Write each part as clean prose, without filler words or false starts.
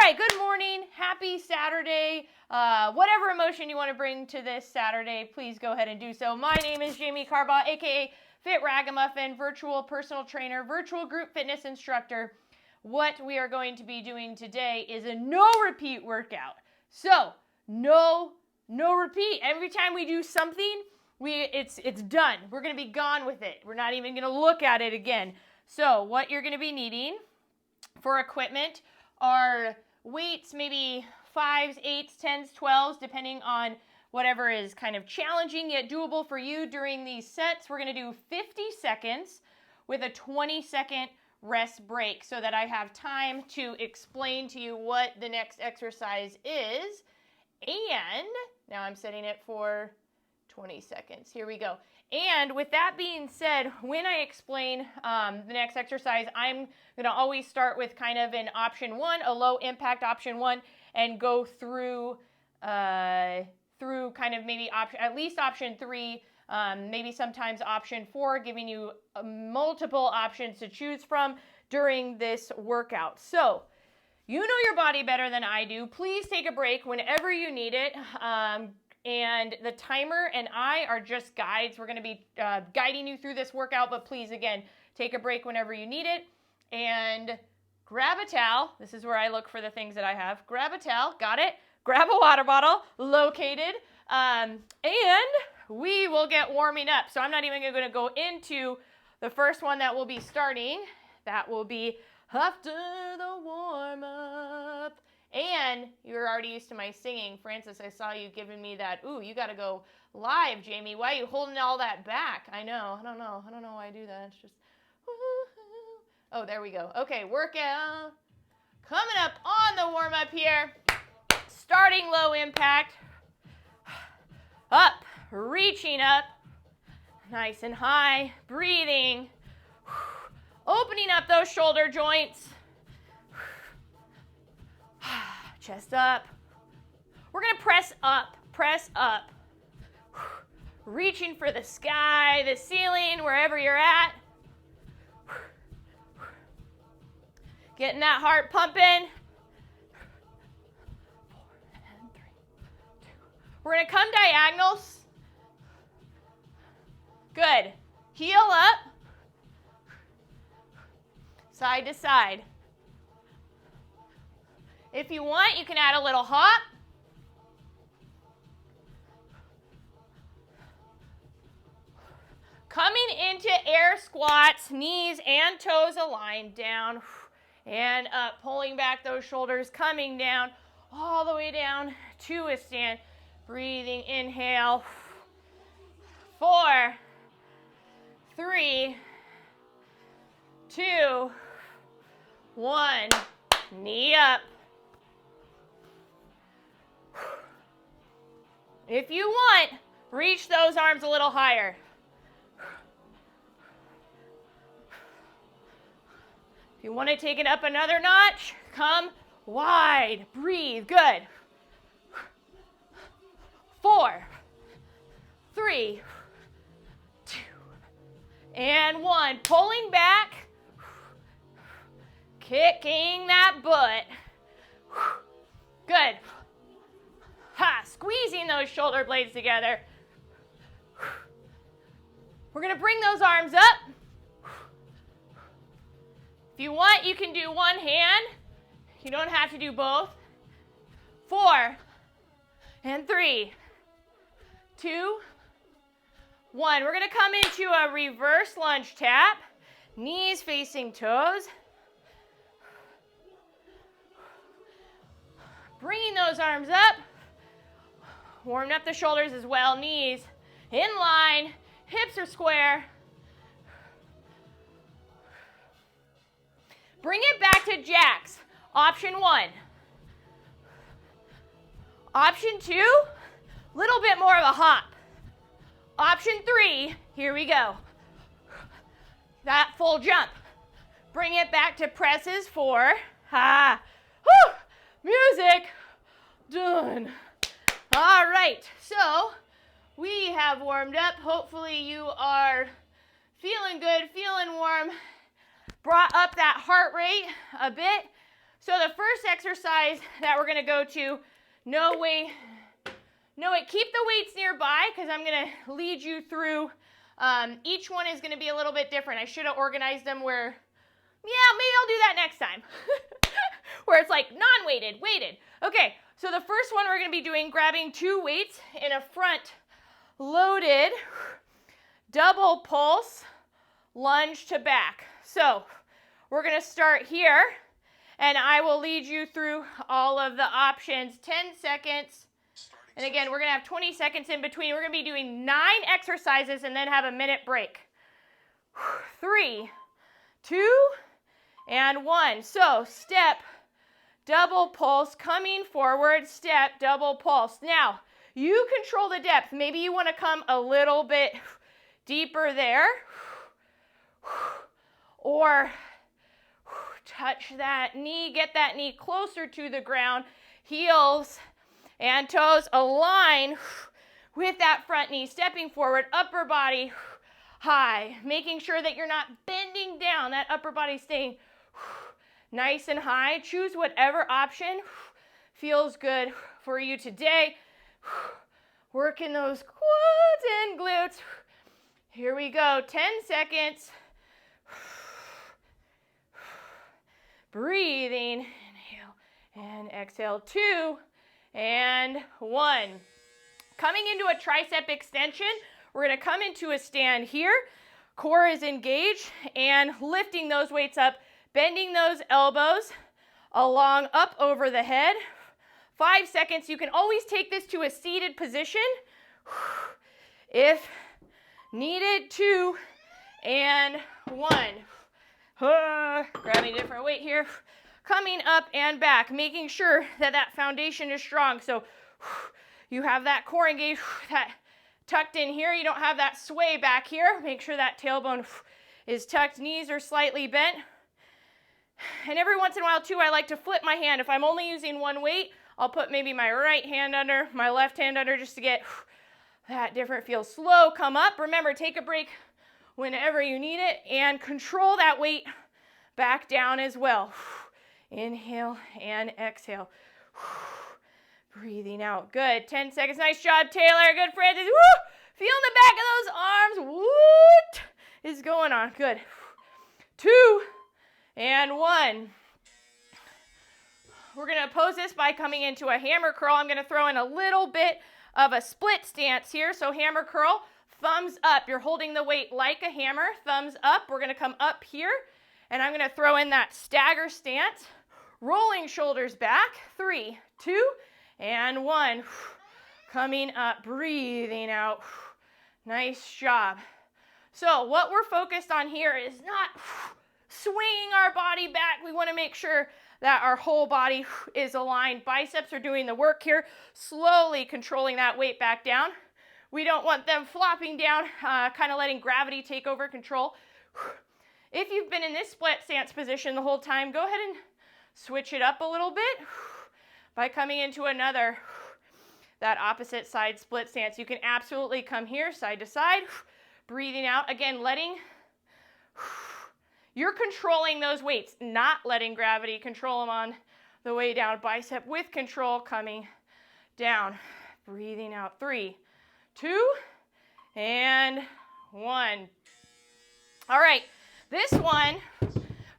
right, good morning. Happy Saturday. Whatever emotion you want to bring to this Saturday, please go ahead and do so. My name is Jamie Carbaugh, aka Fit Ragamuffin, virtual personal trainer, virtual group fitness instructor. What we are going to be doing today is a no repeat workout. So, no repeat. Every time we do something, it's done. We're going to be gone with it. We're not even going to look at it again. So, what you're going to be needing for equipment are weights, maybe 5s, 8s, 10s, 12s, depending on whatever is kind of challenging yet doable for you during these sets. We're going to do 50 seconds with a 20-second rest break so that I have time to explain to you what the next exercise is. And now I'm setting it for 20 seconds. Here we go. And with that being said, when I explain the next exercise, I'm going to always start with kind of an option 1, a low impact option 1, and go through kind of maybe at least option 3, maybe sometimes option 4, giving you multiple options to choose from during this workout. So, you know your body better than I do. Please take a break whenever you need it. And the timer and I are just guides. We're going to be guiding you through this workout, but please, again, take a break whenever you need it. And grab a towel. This is where I look for the things that I have. Grab a towel. Got it? Grab a water bottle. Located. And we will get warming up. So I'm not even going to go into the first one that we'll be starting. That will be after the warm-up. And you're already used to my singing. Francis, I saw you giving me that, ooh, you got to go live, Jamie. Why are you holding all that back? I know. I don't know why I do that. It's just, woo-hoo. Oh, there we go. Okay, workout. Coming up on the warm-up here. Starting low impact. Up, reaching up. Nice and high. Breathing. Opening up those shoulder joints. Chest up. We're going to press up. Reaching for the sky, the ceiling, wherever you're at. Getting that heart pumping. 4 and 3, 2. We're going to come diagonals. Good. Heel up. Side to side. If you want, you can add a little hop. Coming into air squats, knees and toes aligned, down and up, pulling back those shoulders, coming down, all the way down to a stand. Breathing, inhale. 4, 3, 2, 1. Knee up. If you want, reach those arms a little higher. If you want to take it up another notch, come wide. Breathe. Good. 4, 3, 2, and 1. Pulling back. Kicking that butt. Good. Ha! Squeezing those shoulder blades together. We're going to bring those arms up. If you want, you can do one hand. You don't have to do both. 4 and 3, 2, 1. We're going to come into a reverse lunge tap. Knees facing toes. Bringing those arms up. Warming up the shoulders as well. Knees in line. Hips are square. Bring it back to jacks. Option 1. Option 2, little bit more of a hop. Option 3, here we go. That full jump. Bring it back to presses. 4. Ha. Whew. Music. Done. All right, so we have warmed up. Hopefully you are feeling good, feeling warm. Brought up that heart rate a bit. So the first exercise that we're going to go to, keep the weights nearby because I'm going to lead you through. Each one is going to be a little bit different. I should have organized them where, yeah, maybe I'll do that next time. Where it's like non-weighted, weighted. Okay, so the first one we're going to be doing, grabbing 2 weights in a front loaded double pulse lunge to back. So we're going to start here, and I will lead you through all of the options. 10 seconds. And again, we're going to have 20 seconds in between. We're going to be doing 9 exercises and then have a minute break. 3, 2, and 1. So step, double pulse, coming forward, step, double pulse. Now, you control the depth. Maybe you want to come a little bit deeper there. Or touch that knee, get that knee closer to the ground. Heels and toes align with that front knee, stepping forward, upper body high, making sure that you're not bending down, that upper body staying nice and high. Choose whatever option feels good for you today. Working those quads and glutes. Here we go, 10 seconds. Breathing, inhale and exhale, 2 and 1. Coming into a tricep extension, we're going to come into a stand here. Core is engaged and lifting those weights up, bending those elbows along up over the head. 5 seconds. You can always take this to a seated position if needed. 2 and 1. Grabbing a different weight here. Coming up and back, making sure that that foundation is strong. So you have that core engaged, that tucked in here. You don't have that sway back here. Make sure that tailbone is tucked. Knees are slightly bent. And every once in a while, too, I like to flip my hand. If I'm only using one weight, I'll put maybe my right hand under, my left hand under, just to get that different feel. Slow, come up. Remember, take a break whenever you need it, and control that weight back down as well. Inhale and exhale. Breathing out. Good. 10 seconds. Nice job, Taylor. Good, Francis. Woo! Feeling the back of those arms. What is going on? Good. 2 and 1. We're going to oppose this by coming into a hammer curl. I'm going to throw in a little bit of a split stance here. So hammer curl, thumbs up. You're holding the weight like a hammer. Thumbs up. We're going to come up here, and I'm going to throw in that stagger stance. Rolling shoulders back. 3, 2, and 1. Coming up, breathing out. Nice job. So what we're focused on here is not swinging our body back. We want to make sure that our whole body is aligned. Biceps are doing the work here. Slowly controlling that weight back down. We don't want them flopping down, kind of letting gravity take over control. If you've been in this split stance position the whole time, go ahead and switch it up a little bit by coming into another, that opposite side split stance. You can absolutely come here, side to side, breathing out. Again, you're controlling those weights, not letting gravity control them on the way down. Bicep with control, coming down, breathing out. 3, 2, and 1. All right, this one,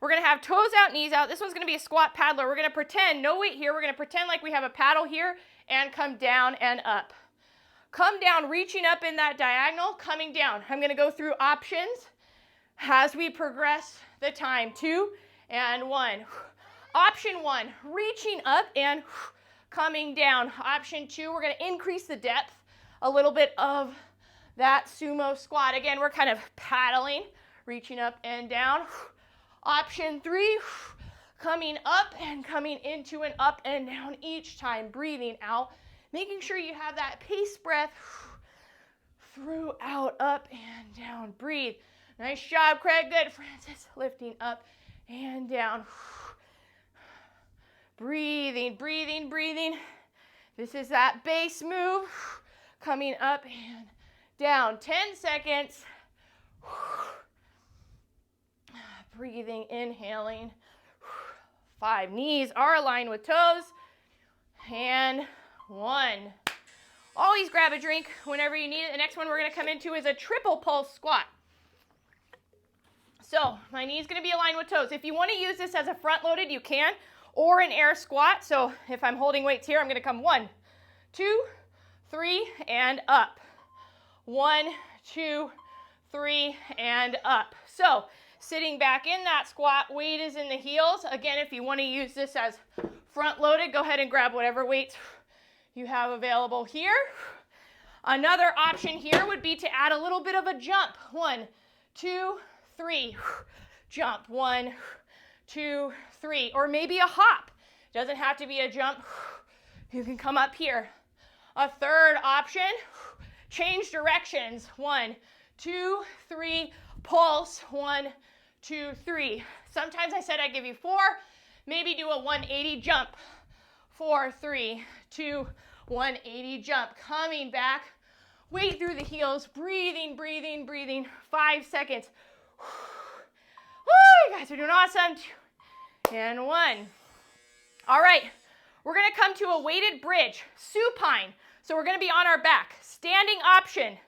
we're going to have toes out, knees out. This one's going to be a squat paddler. We're going to pretend, no weight here. We're going to pretend like we have a paddle here and come down and up. Come down, reaching up in that diagonal, coming down. I'm going to go through options as we progress the time. 2 and 1. Option 1, reaching up and coming down. Option 2, we're going to increase the depth a little bit of that sumo squat. Again, we're kind of paddling, reaching up and down. Option 3, coming up and coming into an up and down each time, breathing out, making sure you have that pace breath throughout, up and down. Breathe. Nice job, Craig. Good, Francis. Lifting up and down. Breathing, breathing, breathing. This is that base move. Coming up and down. 10 seconds. Breathing, inhaling. 5. Knees are aligned with toes. And 1. Always grab a drink whenever you need it. The next one we're going to come into is a triple pulse squat. So my knee is going to be aligned with toes. If you want to use this as a front loaded, you can, or an air squat. So if I'm holding weights here, I'm going to come 1, 2, 3, and up. 1, 2, 3, and up. So sitting back in that squat, weight is in the heels. Again, if you want to use this as front loaded, go ahead and grab whatever weights you have available here. Another option here would be to add a little bit of a jump. 1, 2, 3, jump. 1, 2, 3, or maybe a hop. Doesn't have to be a jump. You can come up here. A third option, change directions. 1, 2, 3, pulse. 1, 2, 3. Sometimes I said I'd give you 4. Maybe do a 180 jump. 4, 3, 2, 180 jump. Coming back, weight through the heels, breathing, breathing, breathing. 5 seconds. Woo, you guys are doing awesome. 2, and 1. All right, we're going to come to a weighted bridge, supine. So we're going to be on our back. Standing option.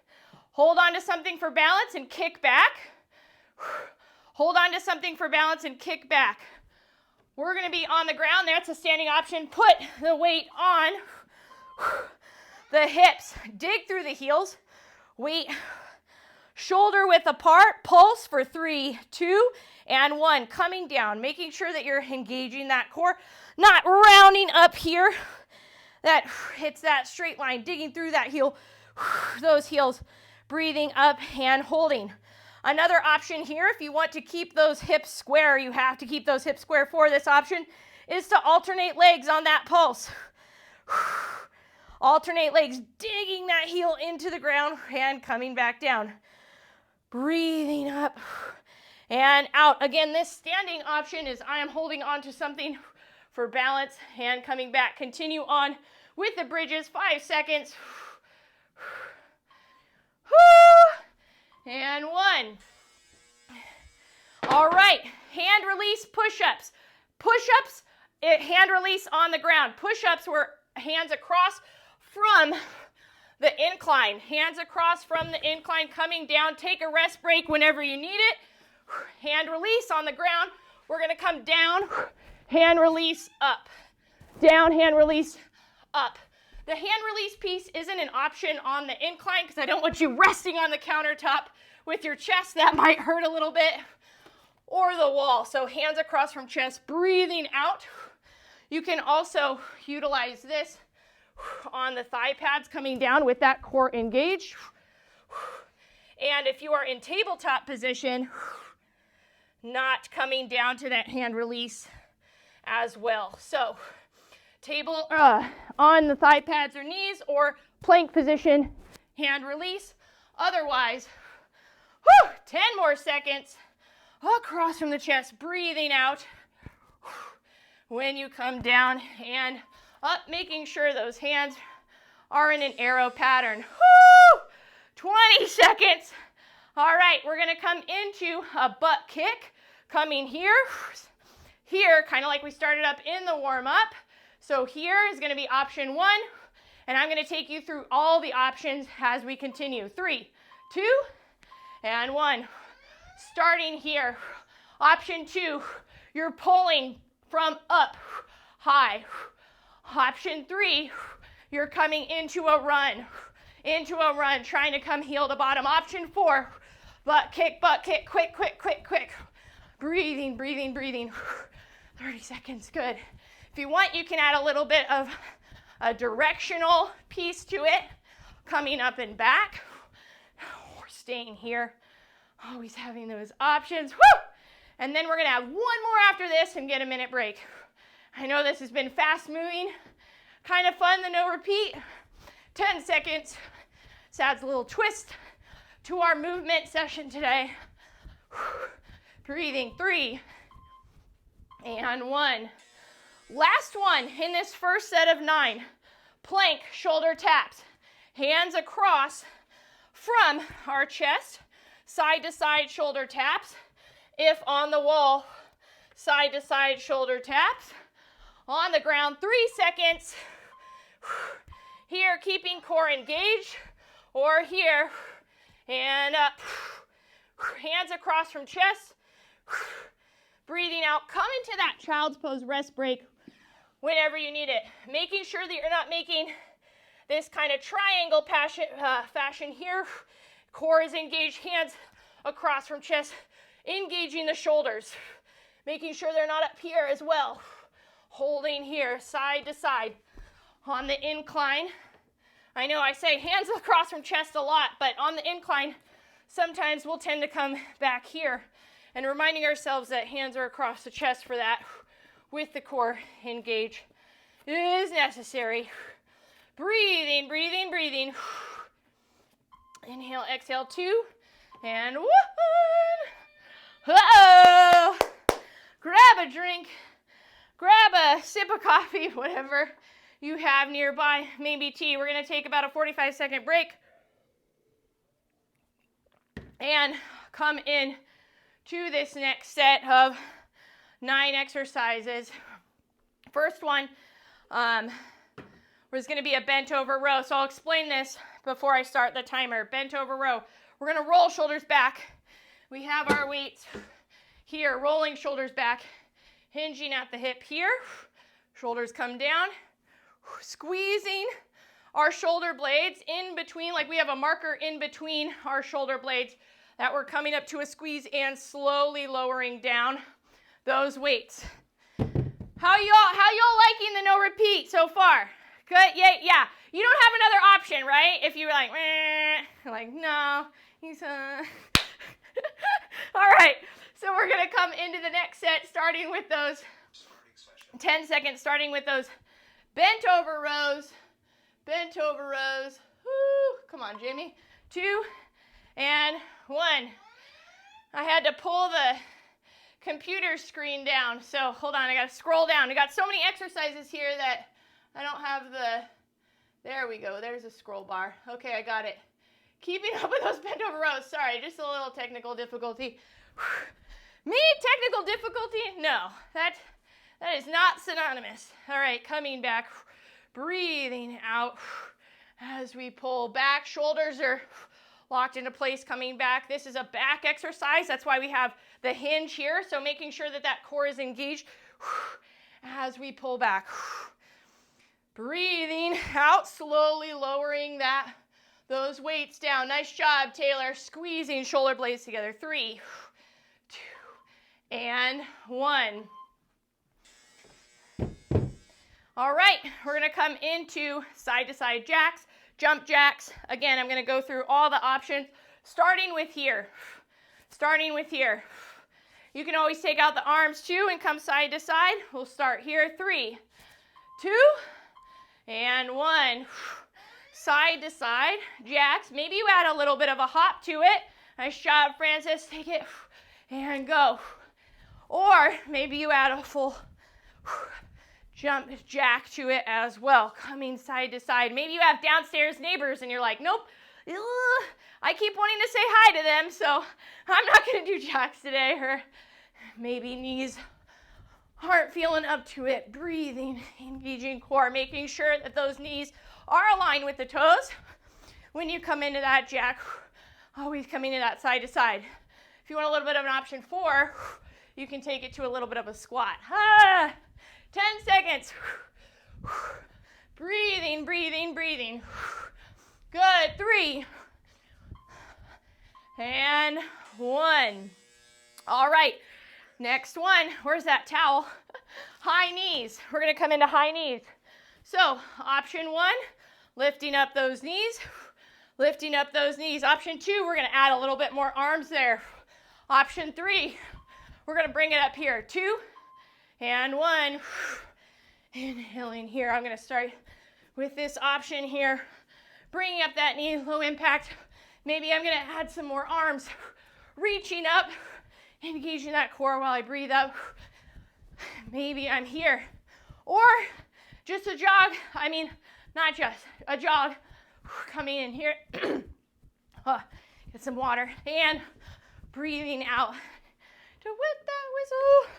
Hold on to something for balance and kick back. Hold on to something for balance and kick back. We're going to be on the ground. That's a standing option. Put the weight on the hips. Dig through the heels. Weight shoulder width apart. Pulse for 3, 2, and 1. Coming down. Making sure that you're engaging that core. Not rounding up here. That hits that straight line. Digging through that heel. Those heels. Breathing up and holding. Another option here, if you want to keep those hips square, you have to keep those hips square for this option, is to alternate legs on that pulse. Alternate legs, digging that heel into the ground and coming back down. Breathing up and out. Again, this standing option is I am holding on to something for balance and coming back. Continue on with the bridges, 5 seconds. And 1. All right, hand release push-ups. Push-ups, hand release on the ground. Push-ups were hands across from the incline. Hands across from the incline, coming down. Take a rest break whenever you need it. Hand release on the ground. We're going to come down, hand release up. Down, hand release up. The hand release piece isn't an option on the incline because I don't want you resting on the countertop with your chest. That might hurt a little bit. Or the wall. So hands across from chest, breathing out. You can also utilize this on the thigh pads coming down with that core engaged. And if you are in tabletop position, not coming down to that hand release as well. So table on the thigh pads or knees, or plank position, hand release. Otherwise, 10 more seconds across from the chest, breathing out when you come down and up, making sure those hands are in an arrow pattern. 20 seconds. All right, we're going to come into a butt kick, coming here, kind of like we started up in the warm-up. So here is going to be option 1, and I'm going to take you through all the options as we continue. 3, 2, and 1. Starting here, option 2, you're pulling from up, high. Option 3, you're coming into a run, trying to come heel to bottom. Option 4, butt kick, quick, quick, quick, quick. Breathing, breathing, breathing. 30 seconds, good. If you want, you can add a little bit of a directional piece to it, coming up and back. We're staying here, always having those options. Woo! And then we're going to have one more after this and get a minute break. I know this has been fast moving, kind of fun, the no repeat. 10 seconds. This adds a little twist to our movement session today. Breathing, 3 and 1. Last one in this first set of 9. Plank, shoulder taps. Hands across from our chest, side to side shoulder taps. If on the wall, Side to side shoulder taps. On the ground, 3 seconds. Here, keeping core engaged, or here, and up. Hands across from chest. Breathing out. Come into that child's pose rest break whenever you need it. Making sure that you're not making this kind of triangle fashion here. Core is engaged, hands across from chest, engaging the shoulders. Making sure they're not up here as well. Holding here, side to side. On the incline, I know I say hands across from chest a lot, but on the incline, sometimes we'll tend to come back here, and reminding ourselves that hands are across the chest for that with the core engaged is necessary. Breathing, breathing, breathing. Inhale, exhale, 2, and 1. Uh-oh. Grab a drink, grab a sip of coffee, whatever you have nearby, maybe tea. We're going to take about a 45-second break and come in to this next set of 9 exercises. First one was going to be a bent over row. So I'll explain this before I start the timer. Bent over row. We're going to roll shoulders back. We have our weights here, rolling shoulders back, hinging at the hip here. Shoulders come down, squeezing our shoulder blades in between, like we have a marker in between our shoulder blades that we're coming up to a squeeze and slowly lowering down those weights. How y'all liking the no repeat so far? Good, yeah. You don't have another option, right? If you're like no, he's all right. So we're gonna come into the next set, starting with those 10 seconds, starting with those bent over rows. Woo. Come on, Jamie. 2 and 1. I had to pull the computer screen down, so hold on, I gotta scroll down. I got so many exercises here that I don't have there we go, there's a scroll bar. Okay, I got it. Keeping up with those bent over rows. Sorry, just a little technical difficulty. Me, technical difficulty? No, that is not synonymous. All right, coming back, breathing out as we pull back. Shoulders are locked into place, coming back. This is a back exercise. That's why we have the hinge here. So making sure that that core is engaged as we pull back. Breathing out, slowly lowering those weights down. Nice job, Taylor. Squeezing shoulder blades together. 3, 2, and 1. All right, we're going to come into side-to-side jacks, jump jacks. Again, I'm going to go through all the options, starting with here. You can always take out the arms too and come side to side. We'll start here. 3, 2, and 1. Side to side jacks. Maybe you add a little bit of a hop to it. Nice job, Francis. Take it and go. Or maybe you add a full jump jack to it as well, coming side to side. Maybe you have downstairs neighbors and you're like, nope, I keep wanting to say hi to them, so I'm not going to do jacks today. Or maybe knees aren't feeling up to it. Breathing, engaging core, making sure that those knees are aligned with the toes. When you come into that jack, always coming to that side to side. If you want a little bit of an option 4, you can take it to a little bit of a squat. 10 seconds. Breathing. Good. 3 and 1. All right. Next one. Where's that towel? High knees. We're going to come into high knees. So, option 1, lifting up those knees. Option 2, we're going to add a little bit more arms there. Option 3, we're going to bring it up here. 2 and 1. Inhaling here. I'm going to start with this option here. Bringing up that knee, low impact. Maybe I'm going to add some more arms. Reaching up, engaging that core while I breathe up. Maybe I'm here. Or just a jog. Not just a jog. Coming in here. Get some water. And breathing out to wet that whistle.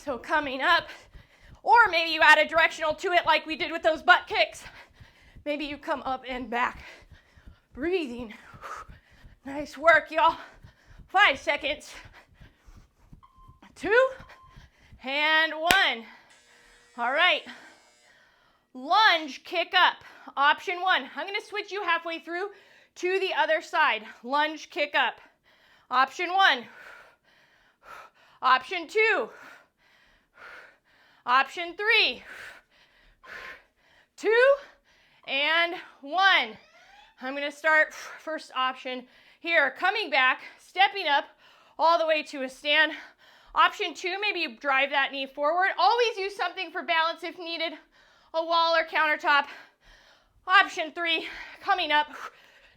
So coming up, or maybe you add a directional to it like we did with those butt kicks. Maybe you come up and back. Breathing. Nice work, y'all. 5 seconds. 2 and 1. All right. Lunge kick up. Option 1. I'm going to switch you halfway through to the other side. Lunge kick up. Option 1. Option 2. Option 3. 2 and 1. I'm going to start first option here. Coming back, stepping up all the way to a stand. Option 2, maybe you drive that knee forward. Always use something for balance if needed. A wall or countertop. Option 3, coming up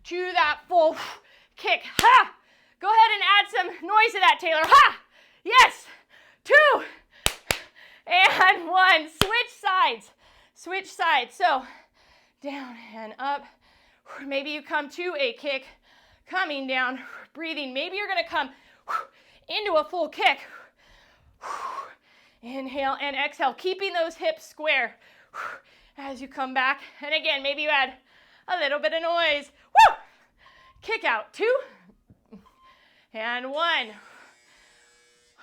to that full kick. Ha! Go ahead and add some noise to that, Taylor. Ha! Yes! 2 and 1. Switch sides. Switch sides. So down and up. Maybe you come to a kick. Coming down, breathing. Maybe you're going to come into a full kick. Inhale and exhale, keeping those hips square as you come back. And again, maybe you add a little bit of noise. Woo! Kick out. 2 and 1.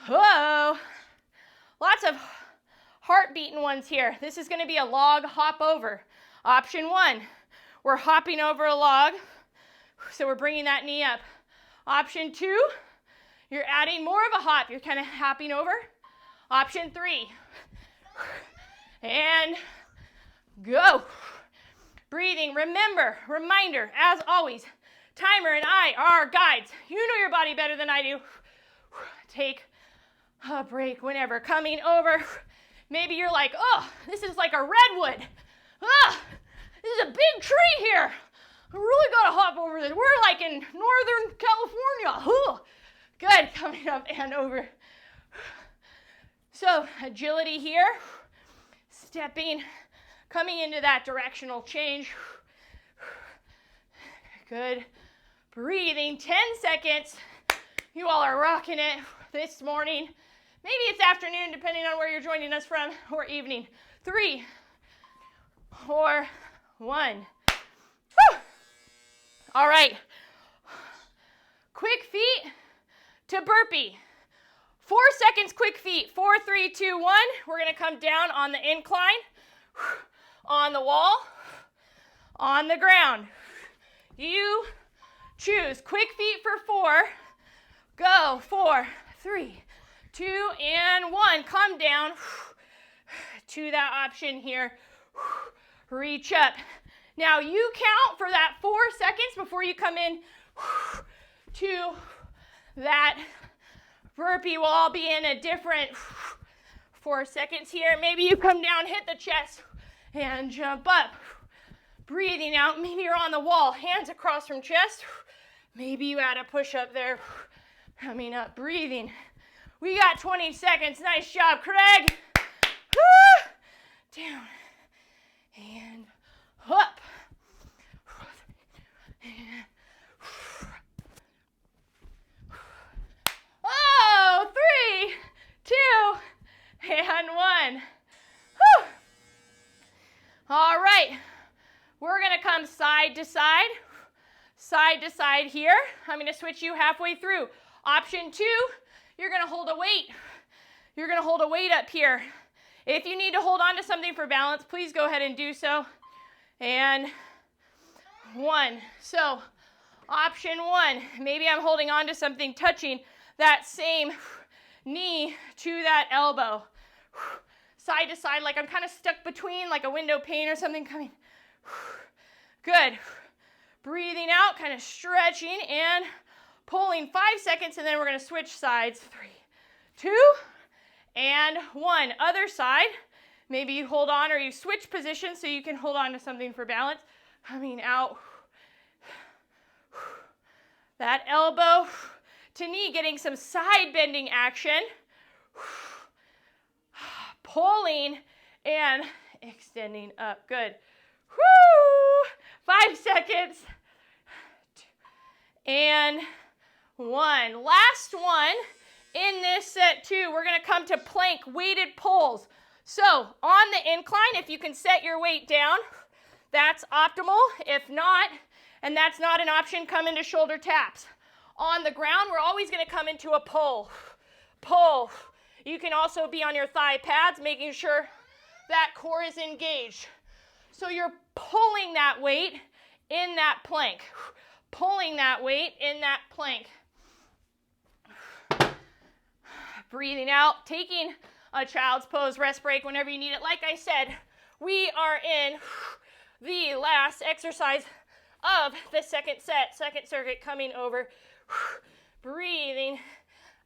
Whoa. Lots of heart-beating ones here. This is going to be a log hop over. Option 1, we're hopping over a log. So we're bringing that knee up. Option 2, you're adding more of a hop. You're kind of hopping over. Option 3. And go. Breathing. Remember, reminder, as always, timer and I are guides. You know your body better than I do. Take a break whenever. Coming over. Maybe you're like, oh, this is like a redwood. Ah, this is a big tree here. I really got to hop over this. We're like in Northern California. Ooh. Good. Coming up and over. So agility here. Stepping, coming into that directional change. Good. Breathing. 10 seconds. You all are rocking it this morning. Maybe it's afternoon, depending on where you're joining us from, or evening. 3, 4, 1. Woo! All right. Quick feet to burpee. 4 seconds, quick feet. 4, 3, 2, 1. We're going to come down on the incline, on the wall, on the ground. You choose. Quick feet for 4. Go. 4, 3, 2, and 1. Come down to that option here. Reach up. Now you count for that 4 seconds before you come in to that burpee. We'll all be in a different 4 seconds here. Maybe you come down, hit the chest, and jump up. Breathing out. Maybe you're on the wall, hands across from chest. Maybe you add a push-up there. Coming up, breathing. We got 20 seconds. Nice job, Craig. Woo! Down and up. Oh, 3, 2, and 1. Whew. All right. We're going to come side to side here. I'm going to switch you halfway through. Option 2, you're going to hold a weight. You're going to hold a weight up here. If you need to hold on to something for balance, please go ahead and do so. And 1. So option 1, maybe I'm holding on to something, touching that same knee to that elbow. Side to side, like I'm kind of stuck between, like a window pane or something coming. Good. Breathing out, kind of stretching and pulling. 5 seconds, and then we're going to switch sides. 3, 2, and 1. Other side. Maybe you hold on or you switch positions so you can hold on to something for balance. Coming out. That elbow to knee, getting some side bending action. Pulling and extending up. Good. Woo! 5 seconds. 2, and 1. Last one in this set 2, we're going to come to plank weighted pulls. So on the incline, if you can set your weight down, that's optimal. If not, and that's not an option, come into shoulder taps. On the ground, we're always going to come into a pull. Pull. You can also be on your thigh pads, making sure that core is engaged. So you're pulling that weight in that plank. Pulling that weight in that plank. Breathing out, taking a child's pose, rest break whenever you need it. Like I said, we are in the last exercise of the second set, second circuit coming over. Breathing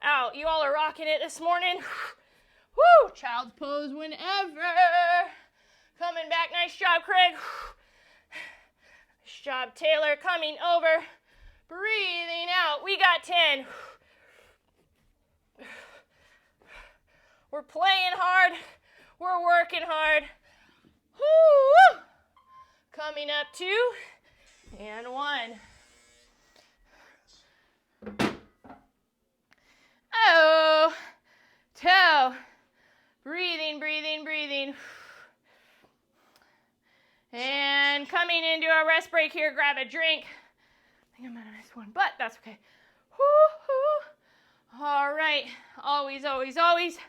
out. You all are rocking it this morning. Woo! Child's pose whenever. Coming back. Nice job, Craig. Nice job, Taylor. Coming over. Breathing out. We got 10. We're playing hard. We're working hard. Woo! Coming up 2 and 1. Oh, toe. Breathing, breathing, breathing. And coming into a rest break here, grab a drink. I think I'm gonna miss one, but that's okay. Woo-hoo. All right, always, always, always.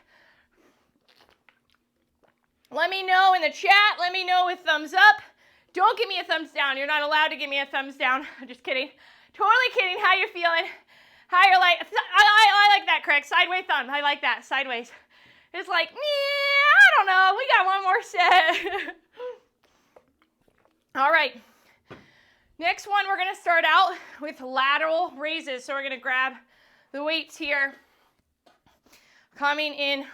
Let me know in the chat, let me know with thumbs up. Don't give me a thumbs down. You're not allowed to give me a thumbs down. I'm just kidding. Totally kidding. How you feeling? How you're like, I like that, Craig. Sideways thumb. I like that. Sideways. It's like, I don't know. We got one more set. All right. Next one, we're going to start out with lateral raises. So we're going to grab the weights here. Coming in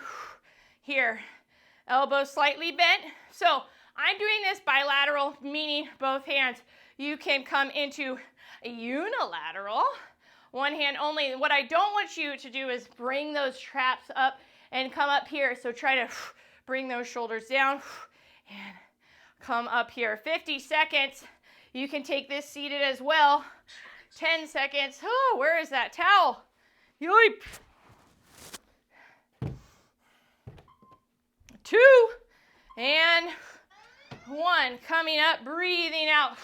here. Elbows slightly bent. So I'm doing this bilateral, meaning both hands. You can come into a unilateral, one hand only. What I don't want you to do is bring those traps up and come up here. So try to bring those shoulders down and come up here. 50 seconds. You can take this seated as well. 10 seconds. Oh, where is that towel? Yoip. 2 and 1. Coming up, breathing out.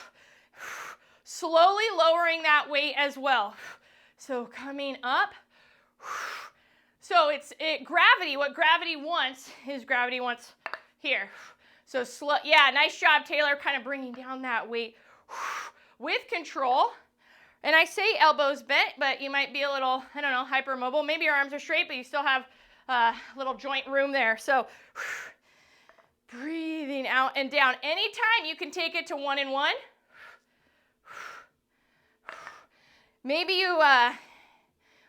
Slowly lowering that weight as well. So coming up. So it's gravity. What gravity wants is gravity wants here. So slow. Yeah, nice job, Taylor. Kind of bringing down that weight with control. And I say elbows bent, but you might be a little, I don't know, hypermobile. Maybe your arms are straight, but you still have a little joint room there. So breathing out and down. Anytime you can take it to 1 and 1. Maybe you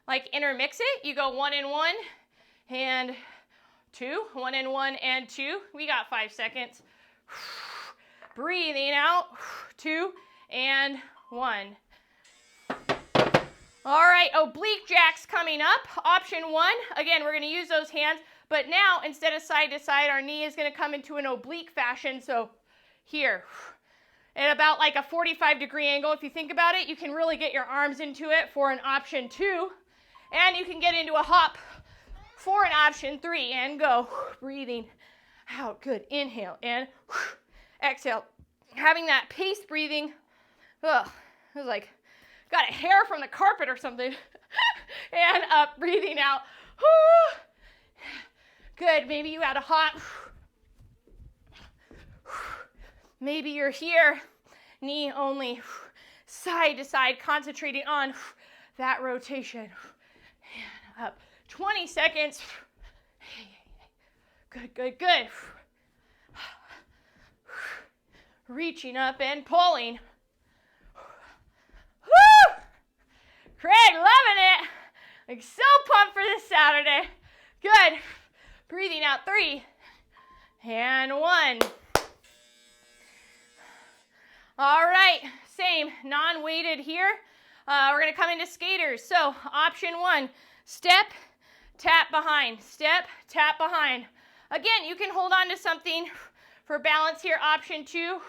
like intermix it. You go 1 and 1 and 2. 1 and 1 and 2. We got 5 seconds. Breathing out. 2 and 1. All right, oblique jacks coming up. Option 1. Again, we're going to use those hands, but now instead of side to side, our knee is going to come into an oblique fashion. So here. At about like a 45-degree angle. If you think about it, you can really get your arms into it for an option 2. And you can get into a hop for an option 3 and go. Breathing out. Good. Inhale and exhale. Having that paced breathing. Ugh. It was like, got a hair from the carpet or something. And up. Breathing out. Good. Maybe you had a hop. Maybe you're here, knee only, side to side, concentrating on that rotation. And up. 20 seconds. Good, good, good. Reaching up and pulling. Woo! Craig, loving it. Like so pumped for this Saturday. Good. Breathing out. 3 and 1. All right, same, non-weighted here. We're going to come into skaters. So option 1, step, tap behind, step, tap behind. Again, you can hold on to something for balance here. Option 2,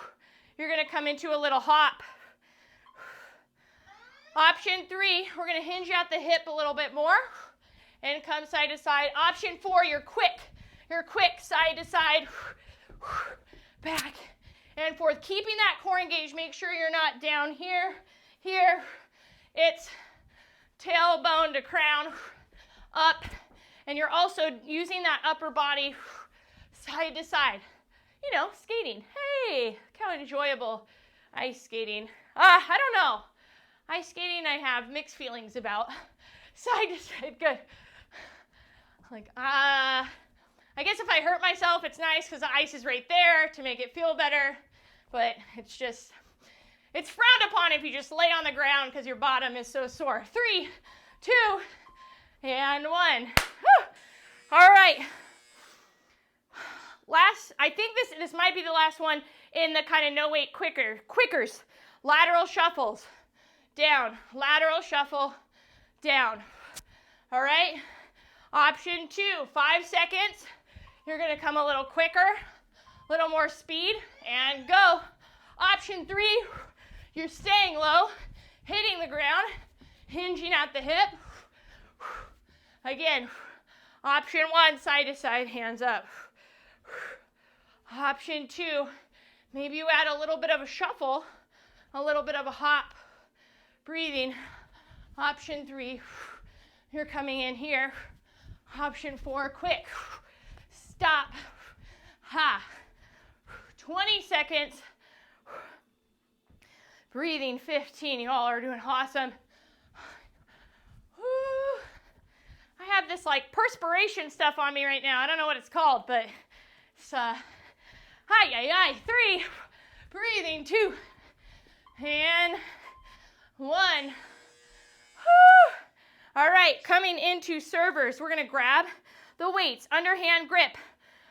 you're going to come into a little hop. Option 3, we're going to hinge out the hip a little bit more and come side to side. Option 4, you're quick side to side, back and forth. Keeping that core engaged. Make sure you're not down here. It's tailbone to crown, up, and you're also using that upper body side to side. You know, skating. Hey, how enjoyable ice skating. I don't know. Ice skating I have mixed feelings about. Side to side, good. Like, I guess if I hurt myself, it's nice because the ice is right there to make it feel better, but it's frowned upon if you just lay on the ground because your bottom is so sore. 3, 2, and 1. Whew. All right. I think this might be the last one in the kind of no weight quickers. Lateral shuffles. Down, lateral shuffle, down. All right. Option 2, 5 seconds. You're going to come a little quicker, a little more speed, and go. Option 3, you're staying low, hitting the ground, hinging at the hip. Again, option 1, side to side, hands up. Option 2, maybe you add a little bit of a shuffle, a little bit of a hop, breathing. Option 3, you're coming in here. Option 4, quick. Stop. Ha. 20 seconds. Breathing, 15. You all are doing awesome. I have this like perspiration stuff on me right now. I don't know what it's called, but it's 3. Breathing, 2. And 1. All right, coming into servers, we're going to grab the weights, underhand grip,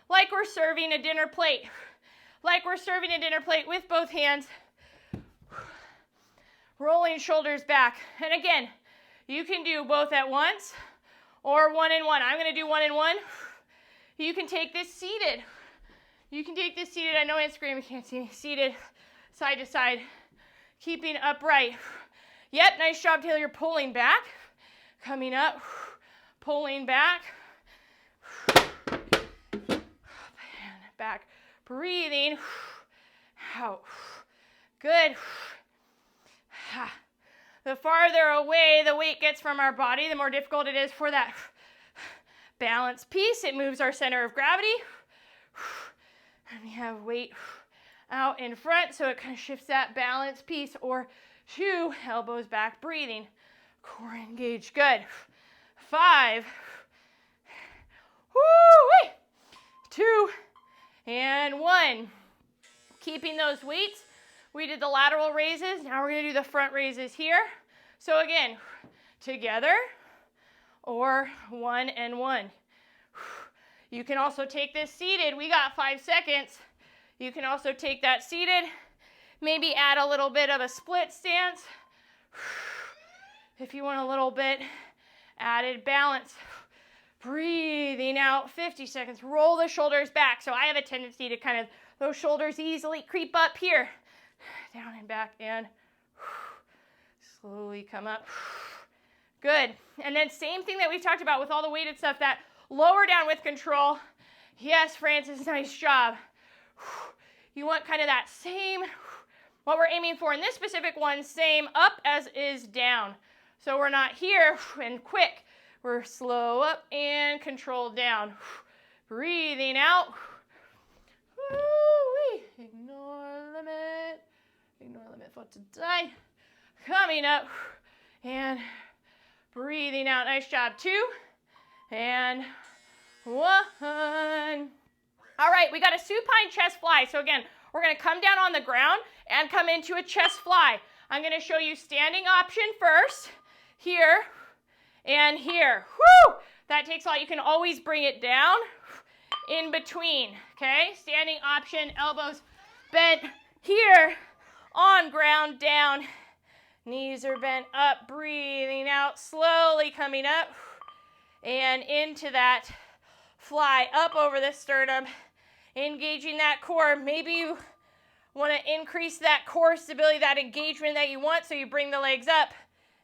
like we're serving a dinner plate. Like we're serving a dinner plate with both hands. Rolling shoulders back. And again, you can do both at once or 1 and 1. I'm going to do 1 and 1. You can take this seated. I know Instagram, you can't see me. Seated, side to side, keeping upright. Yep, nice job, Taylor. You're pulling back, coming up, pulling back, and back, breathing, out. Good. The farther away the weight gets from our body, the more difficult it is for that balance piece. It moves our center of gravity. And we have weight out in front, so it kind of shifts that balance piece. Or 2, elbows back, breathing. Core engaged, good. 5. Woo-wee. 2 and 1. Keeping those weights. We did the lateral raises. Now we're going to do the front raises here. So again, together or 1 and 1. You can also take this seated. We got 5 seconds. You can also take that seated. Maybe add a little bit of a split stance. If you want a little bit added balance. Breathing out, 50 seconds. Roll the shoulders back. So I have a tendency to kind of, those shoulders easily creep up here. Down and back and slowly come up. Good. And then same thing that we've talked about with all the weighted stuff, that lower down with control. Yes, Francis, nice job. You want kind of that same, what we're aiming for in this specific one, same up as is down. So we're not here and quick. We're slow up and controlled down. Breathing out. Woo-wee. Ignore limit. Ignore limit for today. Coming up and breathing out. Nice job. 2 and 1. All right, we got a supine chest fly. So again, we're going to come down on the ground and come into a chest fly. I'm going to show you standing option first, here and here. Woo! That takes a lot. You can always bring it down in between, okay? Standing option, elbows bent here, on ground, down. Knees are bent up, breathing out, slowly coming up and into that fly, up over the sternum, engaging that core. Maybe you want to increase that core stability, that engagement that you want, so you bring the legs up.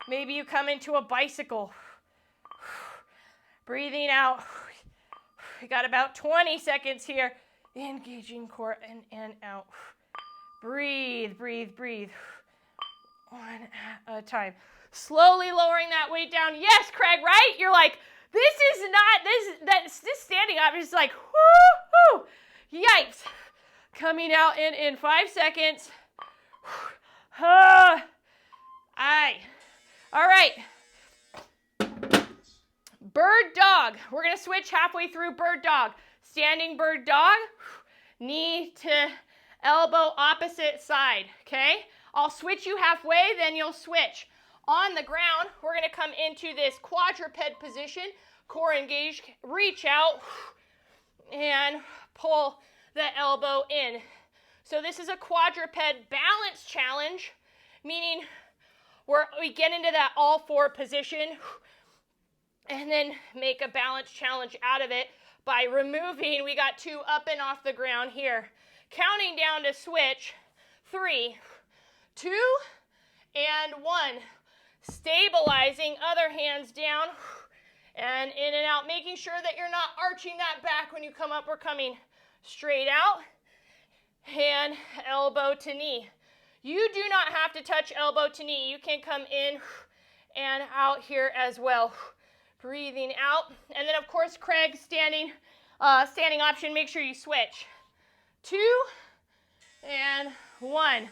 Maybe you come into a bicycle. Breathing out. We got about 20 seconds here. Engaging core in and out. Breathe, breathe, breathe. One at a time. Slowly lowering that weight down. Yes, Craig, right? You're like, this standing up is like, whoo, yikes. Coming out in 5 seconds. Aye. All right. Bird dog. We're going to switch halfway through bird dog. Standing bird dog. Knee to elbow opposite side, okay? I'll switch you halfway, then you'll switch. On the ground, we're going to come into this quadruped position. Core engaged. Reach out and pull the elbow in. So this is a quadruped balance challenge, meaning we get into that all four position and then make a balance challenge out of it by removing, we got 2 up and off the ground here. Counting down to switch, 3, 2, and 1. Stabilizing, other hands down, and in and out, making sure that you're not arching that back when you come up. We're coming straight out, hand, elbow to knee. You do not have to touch elbow to knee. You can come in and out here as well. Breathing out. And then, of course, Craig, standing option, make sure you switch. 2 and 1.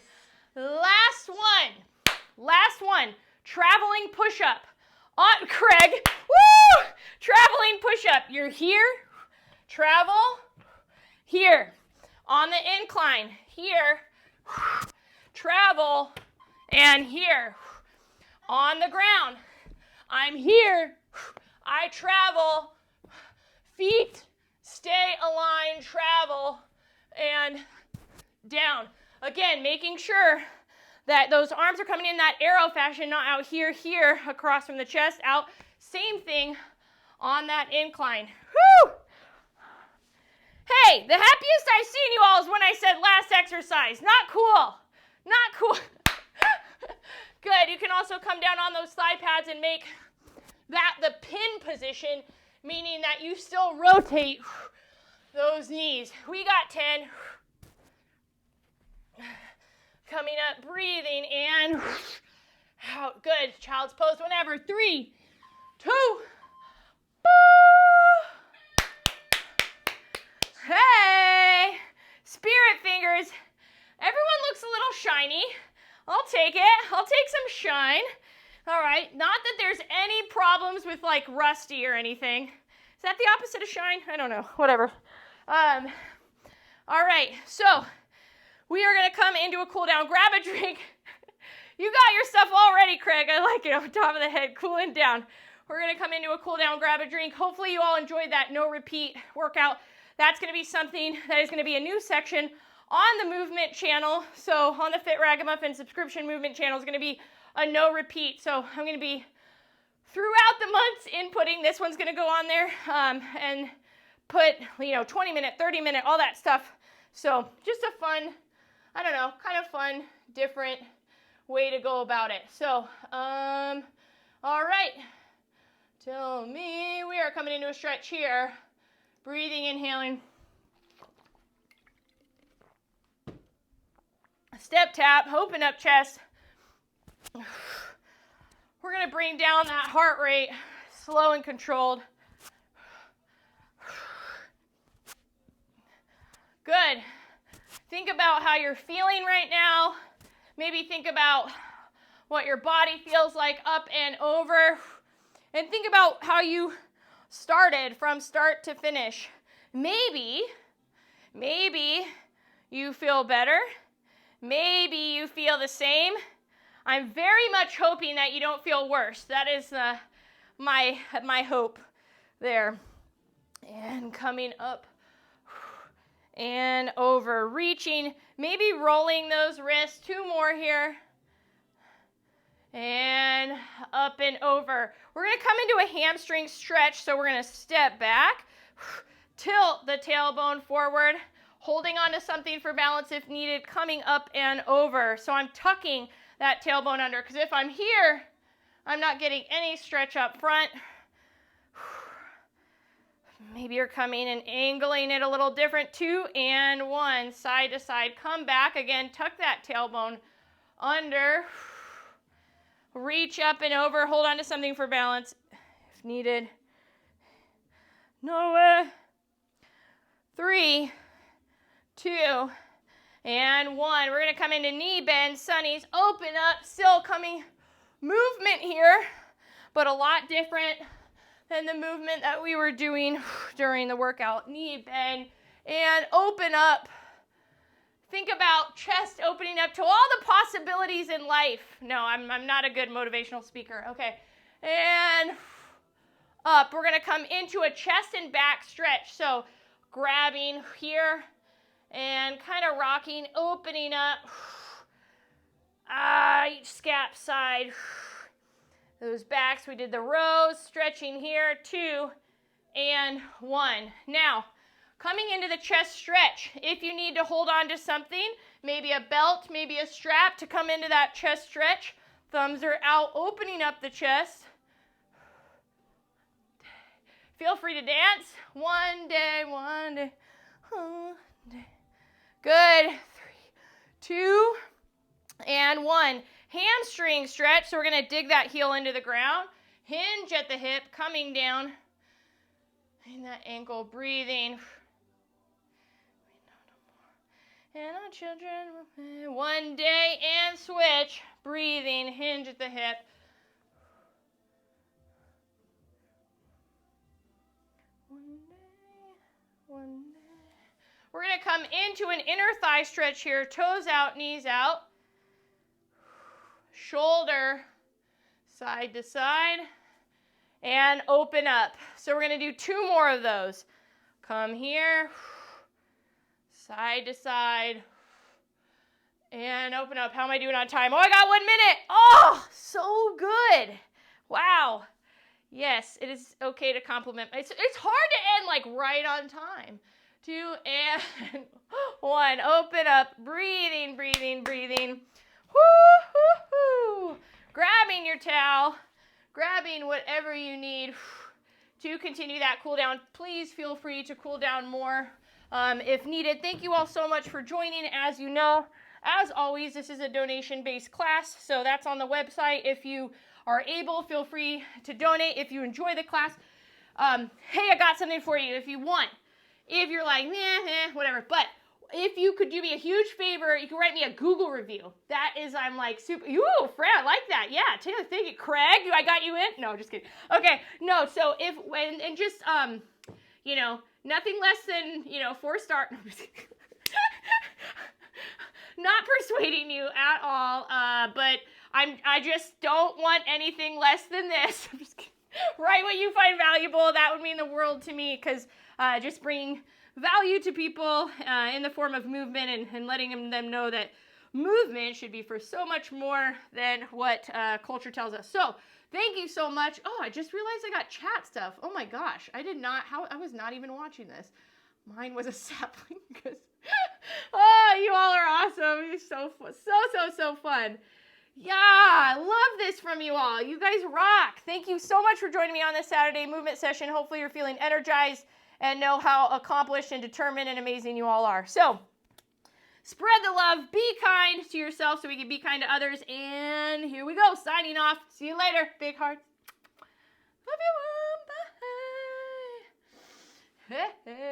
Last one. Traveling push-up. On Craig. Woo! Traveling push-up. You're here. Travel. Here. On the incline. Here. Travel. And here. On the ground. I'm here. I travel. Feet stay aligned. Travel. And down. Again, making sure that those arms are coming in that arrow fashion, not out here, across from the chest, out. Same thing on that incline. Woo! Hey, the happiest I've seen you all is when I said last exercise. Not cool. Not cool. Good. You can also come down on those thigh pads and make that the pin position, meaning that you still rotate those knees. We got 10. Coming up, breathing, and out. Good. Child's pose whenever. 3, 2, hey! Spirit fingers. Everyone looks a little shiny. I'll take it. I'll take some shine. All right. Not that there's any problems with like rusty or anything. Is that the opposite of shine? I don't know. Whatever. All right. So we are going to come into a cool down. Grab a drink. You got your stuff all ready, Craig. I like it. On top of the head, cooling down. We're going to come into a cool down, grab a drink. Hopefully you all enjoyed that no repeat workout. That's going to be something that is going to be a new section on the movement channel. So on the Fit Ragamuffin subscription movement channel is going to be a no repeat. So I'm going to be throughout the months inputting. This one's going to go on there and put, 20 minute, 30 minute, all that stuff. So just a fun, I don't know, kind of fun, different way to go about it. So, all right. Tell me, we are coming into a stretch here. Breathing, inhaling. Step tap, open up chest. We're going to bring down that heart rate, slow and controlled. Good. Think about how you're feeling right now. Maybe think about what your body feels like up and over. And think about how you started from start to finish. Maybe you feel better. Maybe you feel the same. I'm very much hoping that you don't feel worse. That is my hope there. And coming up and over, reaching, maybe rolling those wrists. 2 more here. And up and over. We're going to come into a hamstring stretch, so we're going to step back, tilt the tailbone forward, holding on to something for balance if needed, coming up and over. So I'm tucking that tailbone under, because if I'm here, I'm not getting any stretch up front. Maybe you're coming and angling it a little different. 2 and 1, side to side. Come back again, tuck that tailbone under. Reach up and over, hold on to something for balance if needed. Nowhere. 3, 2, and 1. We're going to come into knee bend, sunnies, open up, still coming movement here, but a lot different than the movement that we were doing during the workout. Knee bend and open up. Think about chest opening up to all the possibilities in life. No, I'm not a good motivational speaker. Okay, and up. We're going to come into a chest and back stretch. So grabbing here and kind of rocking, opening up. Each scap side. Those backs, we did the rows, stretching here, 2 and 1. Now, coming into the chest stretch, if you need to hold on to something, maybe a belt, maybe a strap to come into that chest stretch, thumbs are out, opening up the chest. Feel free to dance. One day, one day. Good. 3, 2, and 1. Hamstring stretch, so we're going to dig that heel into the ground. Hinge at the hip, coming down. And that ankle, breathing. And our children, one day, and switch. Breathing, hinge at the hip. One day. We're going to come into an inner thigh stretch here. Toes out, knees out. Shoulder, side to side. And open up. So we're going to do 2 more of those. Come here. Side to side. And open up. How am I doing on time? Oh, I got 1 minute. Oh, so good. Wow. Yes, it is okay to compliment. It's hard to end like right on time. 2 and 1. Open up. Breathing, breathing, breathing. Woo-hoo-hoo. Grabbing your towel. Grabbing whatever you need to continue that cool down. Please feel free to cool down more if needed. Thank you all so much for joining. As you know, as always, this is a donation-based class, so that's on the website. If you are able, feel free to donate. If you enjoy the class, hey, I got something for you if you want. If you're like, whatever. But if you could do me a huge favor, you can write me a Google review. That is, I'm like super, ooh, Fred, I like that. Yeah, Taylor, thank you. Craig, I got you in? No, just kidding. Okay, no, so if, and just, you know, nothing less than, 4-star, no, I'm just kidding. Not persuading you at all, but I just don't want anything less than this. I'm just kidding. Write what you find valuable. That would mean the world to me, because just bringing value to people in the form of movement and letting them know that movement should be for so much more than what culture tells us. So thank you so much. Oh, I just realized I got chat stuff. Oh my gosh, I was not even watching this. Mine was a sapling because, oh, you all are awesome. You're so fun. Yeah, I love this from you all. You guys rock. Thank you so much for joining me on this Saturday movement session. Hopefully you're feeling energized and know how accomplished and determined and amazing you all are. So, spread the love. Be kind to yourself so we can be kind to others. And here we go. Signing off. See you later. Big hearts. Love you all. Bye. Hey.